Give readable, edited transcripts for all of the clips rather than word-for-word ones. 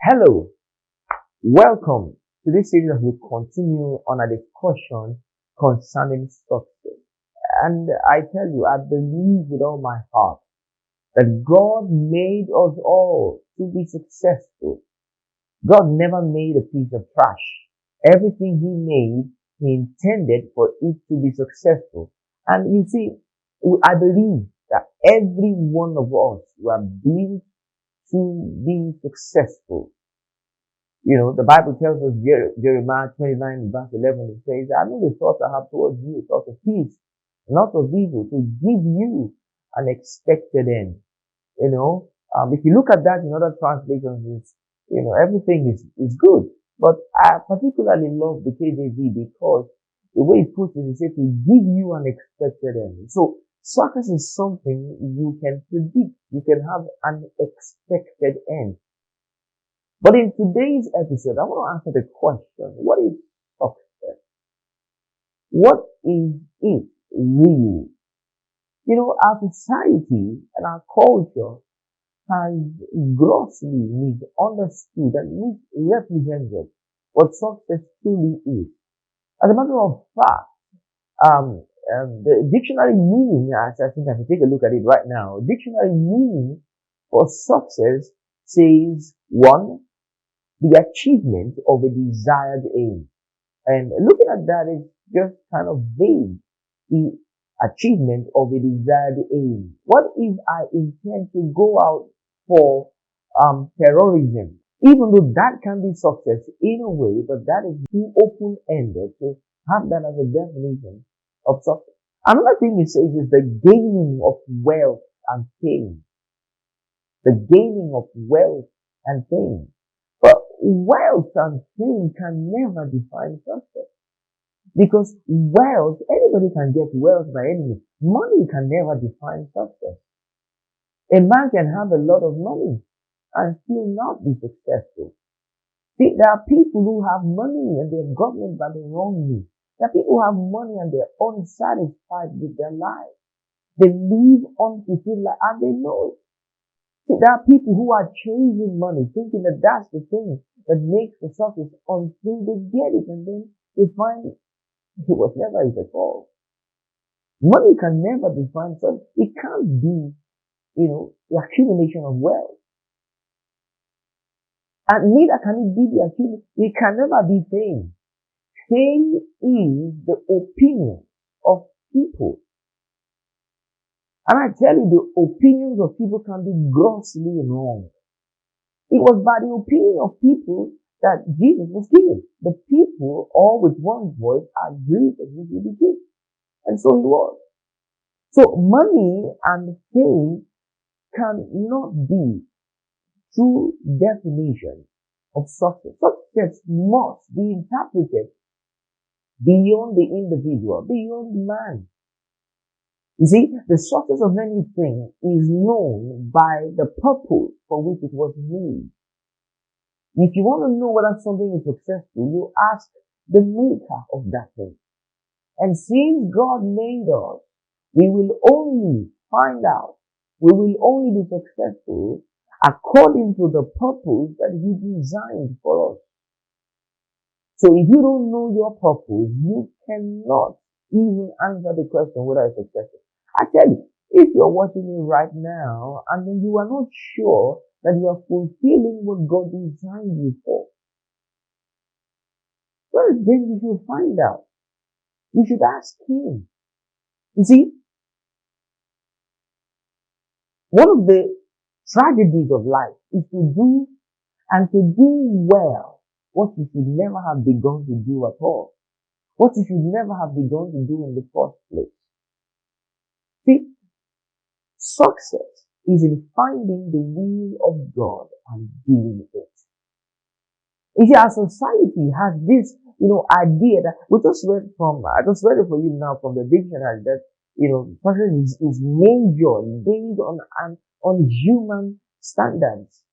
Hello, welcome to this series as we continue on a discussion concerning success. And I tell you, I believe with all my heart that God made us all to be successful. God never made a piece of trash. Everything He made, He intended for it to be successful. And you see, I believe that every one of us were built to be successful. The Bible tells us, Jeremiah 29 verse 11, it says, I know the thoughts I have towards you, thoughts of peace, not of evil, to give you an expected end. If you look at that in other translations, everything is good. But I particularly love the KJV because the way it puts it, it says to give you an expected end. So success is something you can predict. You can have an expected end. But in today's episode, I want to answer the question, what is success? What is it really? Our society and our culture has grossly misunderstood and misrepresented what success truly is. As a matter of fact, the dictionary meaning, as I think I can take a look at it right now, dictionary meaning for success says, one, the achievement of a desired aim. And looking at that is just kind of vague. The achievement of a desired aim. What if I intend to go out for terrorism? Even though that can be success in a way, but that is too open-ended to have that as a definition of success. Another thing it says is the gaining of wealth and fame. The gaining of wealth and fame. But wealth and fame can never define success. Because wealth, anybody can get wealth by any means. Money can never define success. A man can have a lot of money and still not be successful. See, there are people who have money and they've gotten it by the wrong means. There are people who have money and they're unsatisfied with their life. They live unfulfilled life and they know it. See, there are people who are chasing money, thinking that that's the thing that makes the success until they get it and then they find it was never it at all. Money can never define success. It can't be, the accumulation of wealth. And neither can it be the accumulation. It can never be fame. Fame is the opinion of people. And I tell you, the opinions of people can be grossly wrong. It was by the opinion of people that Jesus was given. The people, all with one voice, agreed that he should be king. And so he was. So money and fame cannot be true definition of success. Success must be interpreted beyond the individual, beyond man. You see, the success of anything is known by the purpose for which it was made. If you want to know whether something is successful, you ask the maker of that thing. And since God made us, we will only find out, we will only be successful according to the purpose that He designed for us. So if you don't know your purpose, you cannot even answer the question whether it's successful. I tell you, if you're watching me right now and then you are not sure that you are fulfilling what God designed you for, well, then you should find out. You should ask Him. You see, one of the tragedies of life is to do well what you should never have begun to do at all. What you should never have begun to do in the first place. See, success is in finding the will of God and doing it. You see, our society has this, idea that I just read it for you now from the dictionary that, success is measured based on human standards,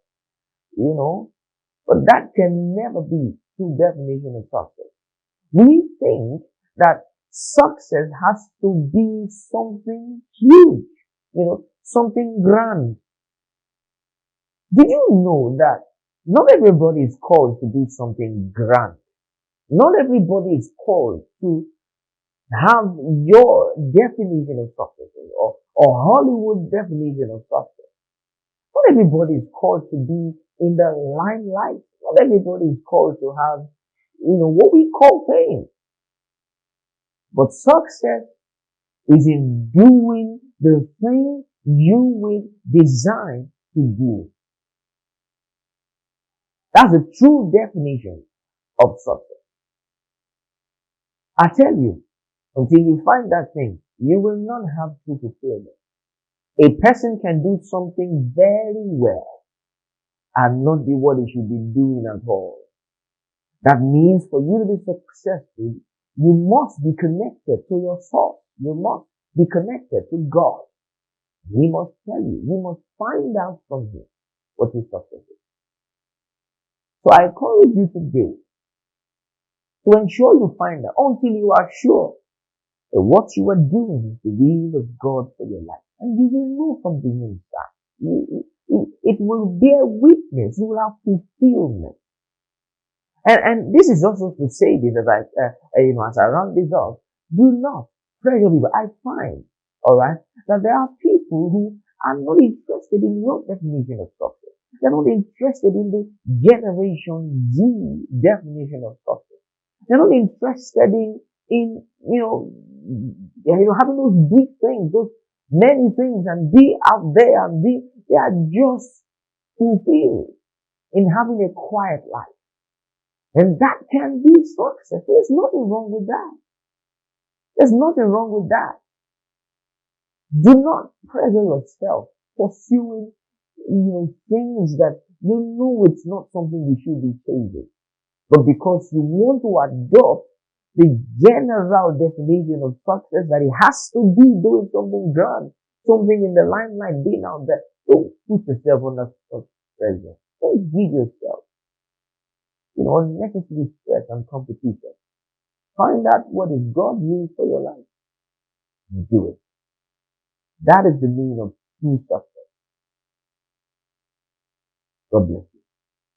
but that can never be true definition of success. We think that success has to be something huge, something grand. Did you know that Not everybody is called to do something grand. Not everybody is called to have your definition of success or Hollywood definition of success. Not everybody is called to be in the limelight. Not everybody is called to have, what we call fame. But success is in doing the thing you were designed to do. That's the true definition of success. I tell you, until you find that thing, you will not have true fulfillment. A person can do something very well and not be what he should be doing at all. That means for you to be successful, you must be connected to your source. You must be connected to God. He must tell you. You must find out from Him what His success is. So I encourage you today to ensure you find out until you are sure that what you are doing is the will of God for your life. And you will know from the inside. It will bear witness. You will have fulfillment. And this is also to say this as as I round this up. Do not pressure people. I find, alright, that there are people who are not interested in your definition of success. They're not interested in the Generation Z definition of success. They're not interested in having those big things, those many things, and be out there and they are just fulfilled in having a quiet life. And that can be success. There's nothing wrong with that. There's nothing wrong with that. Do not pressure yourself pursuing, things that you know it's not something you should be chasing. But because you want to adopt the general definition of success that it has to be doing something grand, something in the limelight, being out there, don't put yourself under pressure. Don't give yourself unnecessary stress and competition. Find out what is God will for your life. Do it. That is the meaning of true success. God bless.